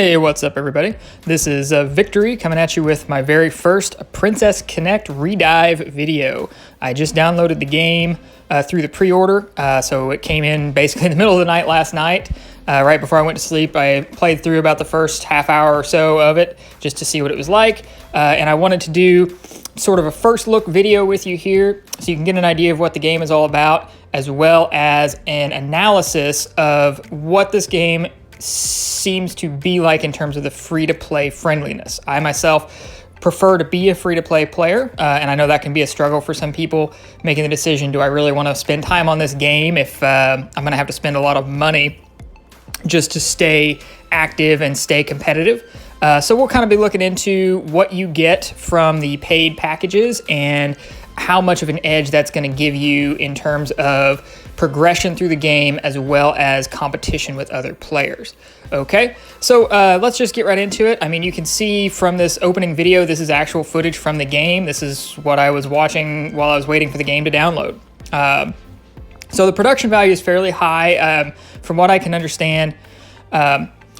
Hey, what's up everybody? This is Victory coming at you with my very first Princess Connect Redive video. I just downloaded the game through the pre-order, so it came in basically in the middle of the night last night. Right before I went to sleep, I played through about the first half hour or so of it just to see what it was like, and I wanted to do sort of a first look video with you here so you can get an idea of what the game is all about, as well as an analysis of what this game seems to be like in terms of the free-to-play friendliness. I myself prefer to be a free-to-play player, and I know that can be a struggle for some people making the decision, do I really want to spend time on this game if I'm going to have to spend a lot of money just to stay active and stay competitive. So we'll kind of be looking into what you get from the paid packages and how much of an edge that's going to give you in terms of progression through the game as well as competition with other players. Okay, so let's just get right into it. I mean, you can see from this opening video, this is actual footage from the game. This is what I was watching while I was waiting for the game to download. So the production value is fairly high. From what I can understand,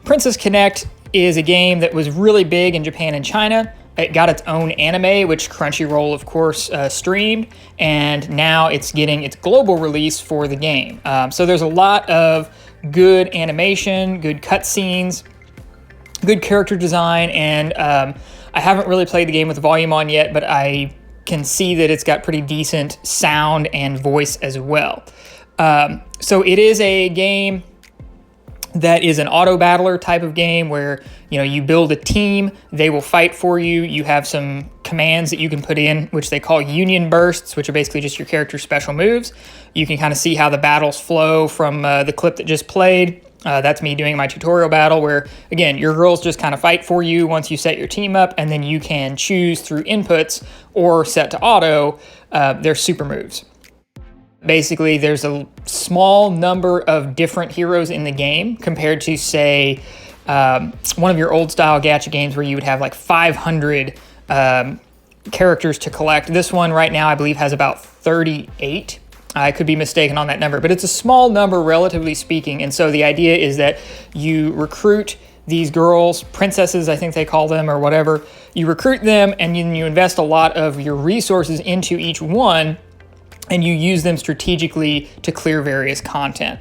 Princess Connect is a game that was really big in Japan and China. It got its own anime, which Crunchyroll, of course, streamed, and now it's getting its global release for the game. So there's a lot of good animation, good cutscenes, good character design, and I haven't really played the game with the volume on yet, but I can see that it's got pretty decent sound and voice as well. So it is a game that is an auto battler type of game where, you know, you build a team, they will fight for you. You have some commands that you can put in, which they call union bursts, which are basically just your character's special moves. You can kind of see how the battles flow from the clip that just played. That's me doing my tutorial battle where, again, your girls just kind of fight for you once you set your team up, and then you can choose through inputs or set to auto their super moves. Basically, there's a small number of different heroes in the game compared to, say, one of your old style gacha games where you would have like 500 characters to collect. This one right now, I believe, has about 38. I could be mistaken on that number, but it's a small number, relatively speaking. And so the idea is that you recruit these girls, princesses, I think they call them, or whatever. You recruit them, and then you invest a lot of your resources into each one, and you use them strategically to clear various content.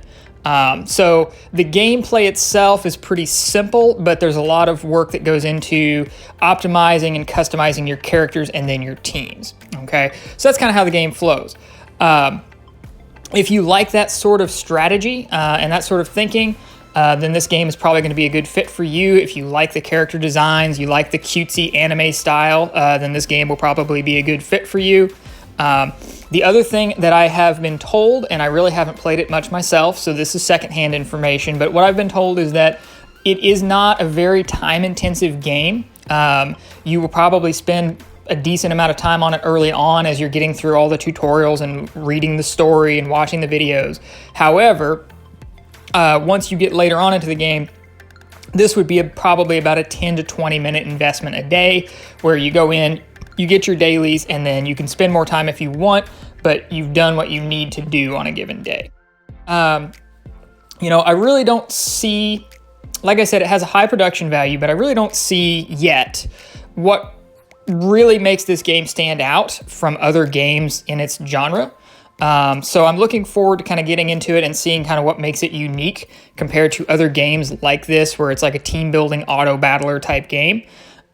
So the gameplay itself is pretty simple, but there's a lot of work that goes into optimizing and customizing your characters and then your teams, okay? So that's kind of how the game flows. If you like that sort of strategy and that sort of thinking, then this game is probably going to be a good fit for you. If you like the character designs, you like the cutesy anime style, then this game will probably be a good fit for you. The other thing that I have been told, and I really haven't played it much myself, so this is secondhand information, but what I've been told is that it is not a very time-intensive game. You will probably spend a decent amount of time on it early on as you're getting through all the tutorials and reading the story and watching the videos. However, once you get later on into the game, this would be probably about a 10 to 20 minute investment a day where you go in, you get your dailies, and then you can spend more time if you want, but you've done what you need to do on a given day. You know, I really don't see, like I said, it has a high production value, but I really don't see yet what really makes this game stand out from other games in its genre. So I'm looking forward to kind of getting into it and seeing kind of what makes it unique compared to other games like this, where it's like a team building auto battler type game.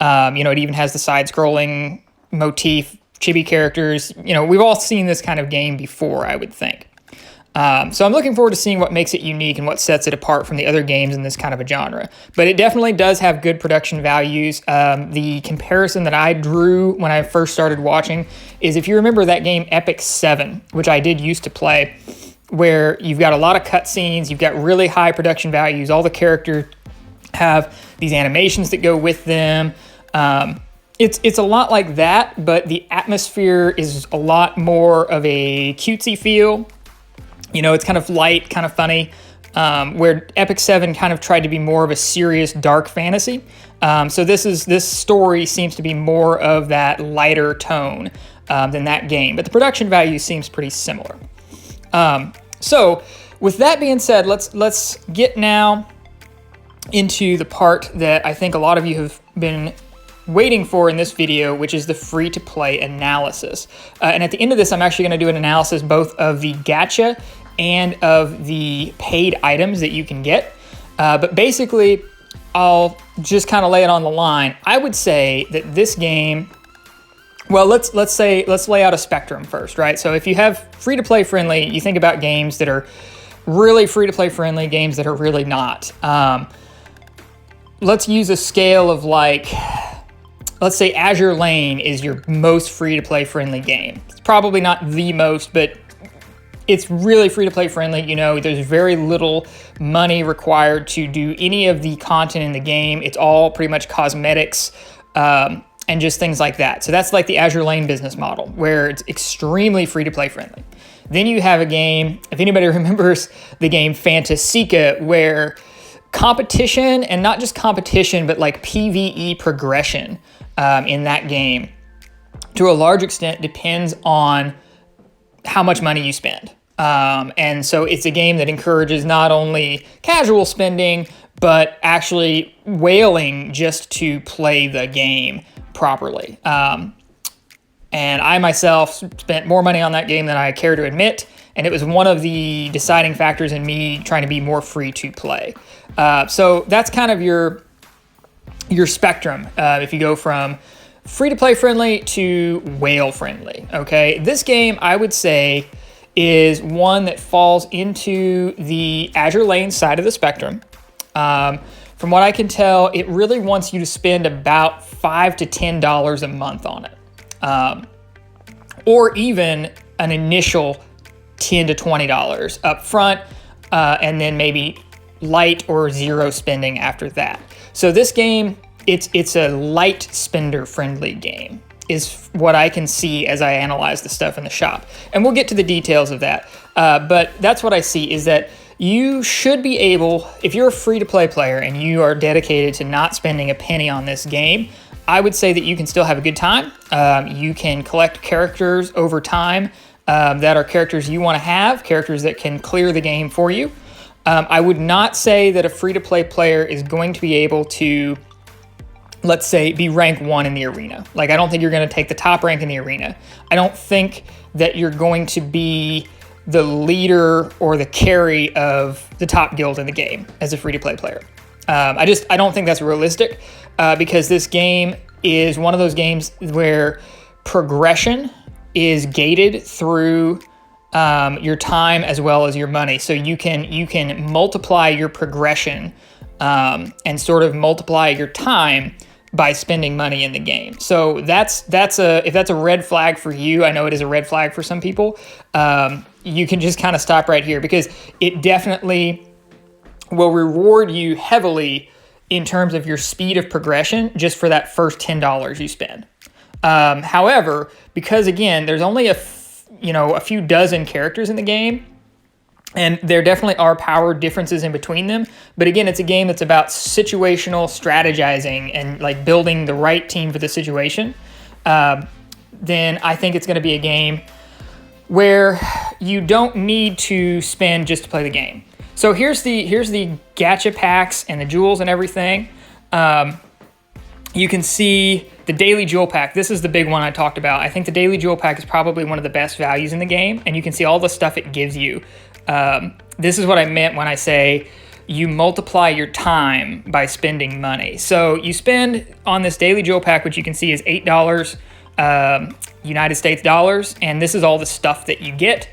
You know, it even has the side-scrolling motif, chibi characters. You know, we've all seen this kind of game before, I would think. So I'm looking forward to seeing what makes it unique and what sets it apart from the other games in this kind of a genre. But it definitely does have good production values. The comparison that I drew when I first started watching is, if you remember that game Epic 7, which I did used to play, where you've got a lot of cutscenes, you've got really high production values, all the characters have these animations that go with them. It's a lot like that, but the atmosphere is a lot more of a cutesy feel. You know, it's kind of light, kind of funny, where Epic 7 kind of tried to be more of a serious, dark fantasy. So this story seems to be more of that lighter tone than that game, but the production value seems pretty similar. So with that being said, let's get now into the part that I think a lot of you have been waiting for in this video, which is the free-to-play analysis. And at the end of this, I'm actually going to do an analysis both of the gacha and of the paid items that you can get. But basically, I'll just kind of lay it on the line. I would say that this game, well, let's lay out a spectrum first, right? So if you have free-to-play friendly, you think about games that are really free-to-play friendly, games that are really not. Let's use a scale of like, let's say Azure Lane is your most free-to-play friendly game. It's probably not the most, but it's really free-to-play friendly. You know, there's very little money required to do any of the content in the game. It's all pretty much cosmetics and just things like that. So that's like the Azure Lane business model, where it's extremely free-to-play friendly. Then you have a game, if anybody remembers the game Fantasika, where competition, and not just competition, but like PvE progression in that game, to a large extent depends on how much money you spend. And so it's a game that encourages not only casual spending, but actually whaling just to play the game properly. And I myself spent more money on that game than I care to admit, and it was one of the deciding factors in me trying to be more free to play. So that's kind of your spectrum if you go from free-to-play friendly to whale friendly, okay? This game, I would say, is one that falls into the Azure Lane side of the spectrum. From what I can tell, it really wants you to spend about $5 to $10 a month on it. Or even an initial $10 to $20 up front, and then maybe light or zero spending after that. So this game, it's a light spender friendly game, is what I can see as I analyze the stuff in the shop. And we'll get to the details of that. But that's what I see, is that you should be able, if you're a free-to-play player and you are dedicated to not spending a penny on this game, I would say that you can still have a good time. You can collect characters over time that are characters you want to have, characters that can clear the game for you. I would not say that a free-to-play player is going to be able to, let's say, be rank 1 in the arena. Like, I don't think you're going to take the top rank in the arena. I don't think that you're going to be the leader or the carry of the top guild in the game as a free-to-play player. I don't think that's realistic because this game is one of those games where progression is gated through your time as well as your money. So you can multiply your progression and sort of multiply your time by spending money in the game. So if that's a red flag for you, I know it is a red flag for some people, you can just kind of stop right here, because it definitely will reward you heavily in terms of your speed of progression just for that first $10 you spend. However, because again, there's only a few dozen characters in the game, and there definitely are power differences in between them. But again, it's a game that's about situational strategizing and like building the right team for the situation. Then I think it's going to be a game where you don't need to spend just to play the game. So here's the gacha packs and the jewels and everything. You can see the daily jewel pack. This is the big one I talked about. I think the daily jewel pack is probably one of the best values in the game, and you can see all the stuff it gives you. This is what I meant when I say you multiply your time by spending money. So you spend on this daily jewel pack, which you can see is $8 United States dollars, and this is all the stuff that you get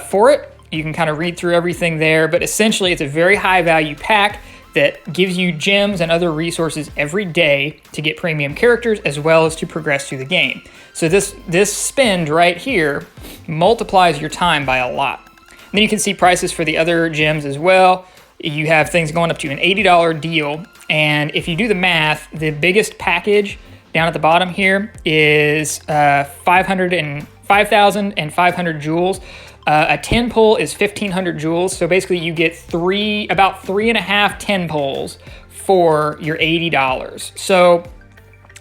for it. You can kind of read through everything there, but essentially it's a very high value pack that gives you gems and other resources every day to get premium characters as well as to progress through the game. So this spend right here multiplies your time by a lot. And then you can see prices for the other gems as well. You have things going up to an $80 deal, and if you do the math, the biggest package down at the bottom here is 5,500 jewels. A 10 pull is 1,500 jewels. So basically you get about 3.5 10 pulls for your $80. So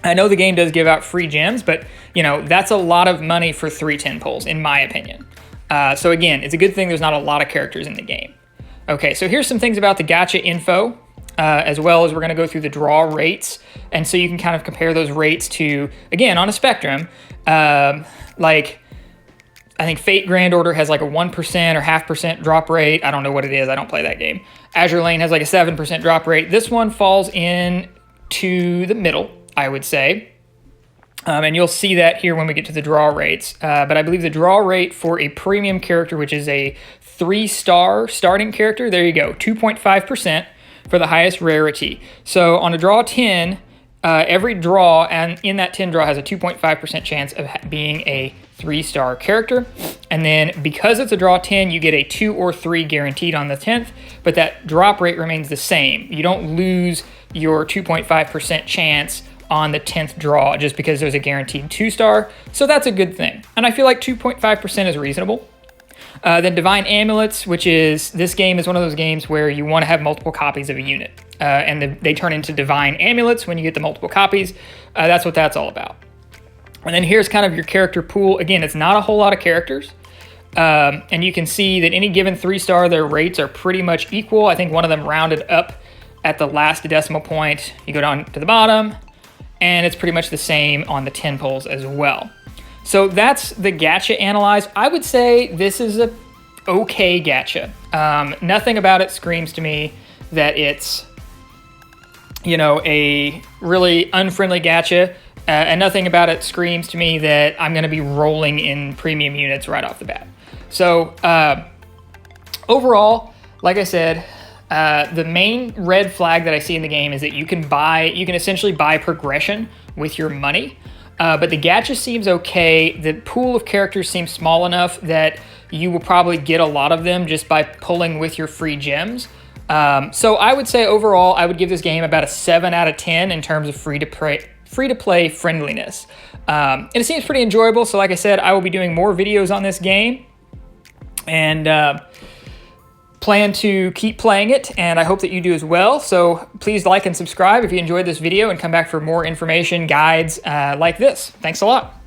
I know the game does give out free gems, but that's a lot of money for 3 10 pulls, in my opinion. So again, it's a good thing there's not a lot of characters in the game. Okay, so here's some things about the gacha info. as well as we're going to go through the draw rates. And so you can kind of compare those rates to, again, on a spectrum, like I think Fate Grand Order has like a 1% or 0.5% drop rate. I don't know what it is. I don't play that game. Azure Lane has like a 7% drop rate. This one falls in to the middle, I would say. And you'll see that here when we get to the draw rates. But I believe the draw rate for a premium character, which is a 3-star starting character, there you go, 2.5% for the highest rarity. So on a draw 10, every draw and in that 10 draw has a 2.5% chance of being a 3-star character. And then because it's a draw 10, you get a 2 or 3 guaranteed on the 10th, but that drop rate remains the same. You don't lose your 2.5% chance on the 10th draw just because there's a guaranteed 2-star. So that's a good thing. And I feel like 2.5% is reasonable. Then Divine Amulets, which is, this game is one of those games where you want to have multiple copies of a unit. And they turn into Divine Amulets when you get the multiple copies. That's what that's all about. And then here's kind of your character pool. Again, it's not a whole lot of characters. And you can see that any given 3-star, their rates are pretty much equal. I think one of them rounded up at the last decimal point. You go down to the bottom, and it's pretty much the same on the 10 polls as well. So that's the gacha analyzed. I would say this is a okay gacha. Nothing about it screams to me that it's, you know, a really unfriendly gacha. And nothing about it screams to me that I'm going to be rolling in premium units right off the bat. So overall, like I said, the main red flag that I see in the game is that you can essentially buy progression with your money. But the gacha seems okay. The pool of characters seems small enough that you will probably get a lot of them just by pulling with your free gems. So I would say overall, I would give this game about a 7 out of 10 in terms of free-to-play friendliness. And it seems pretty enjoyable. So like I said, I will be doing more videos on this game and plan to keep playing it. And I hope that you do as well. So please like and subscribe if you enjoyed this video and come back for more information, guides like this. Thanks a lot.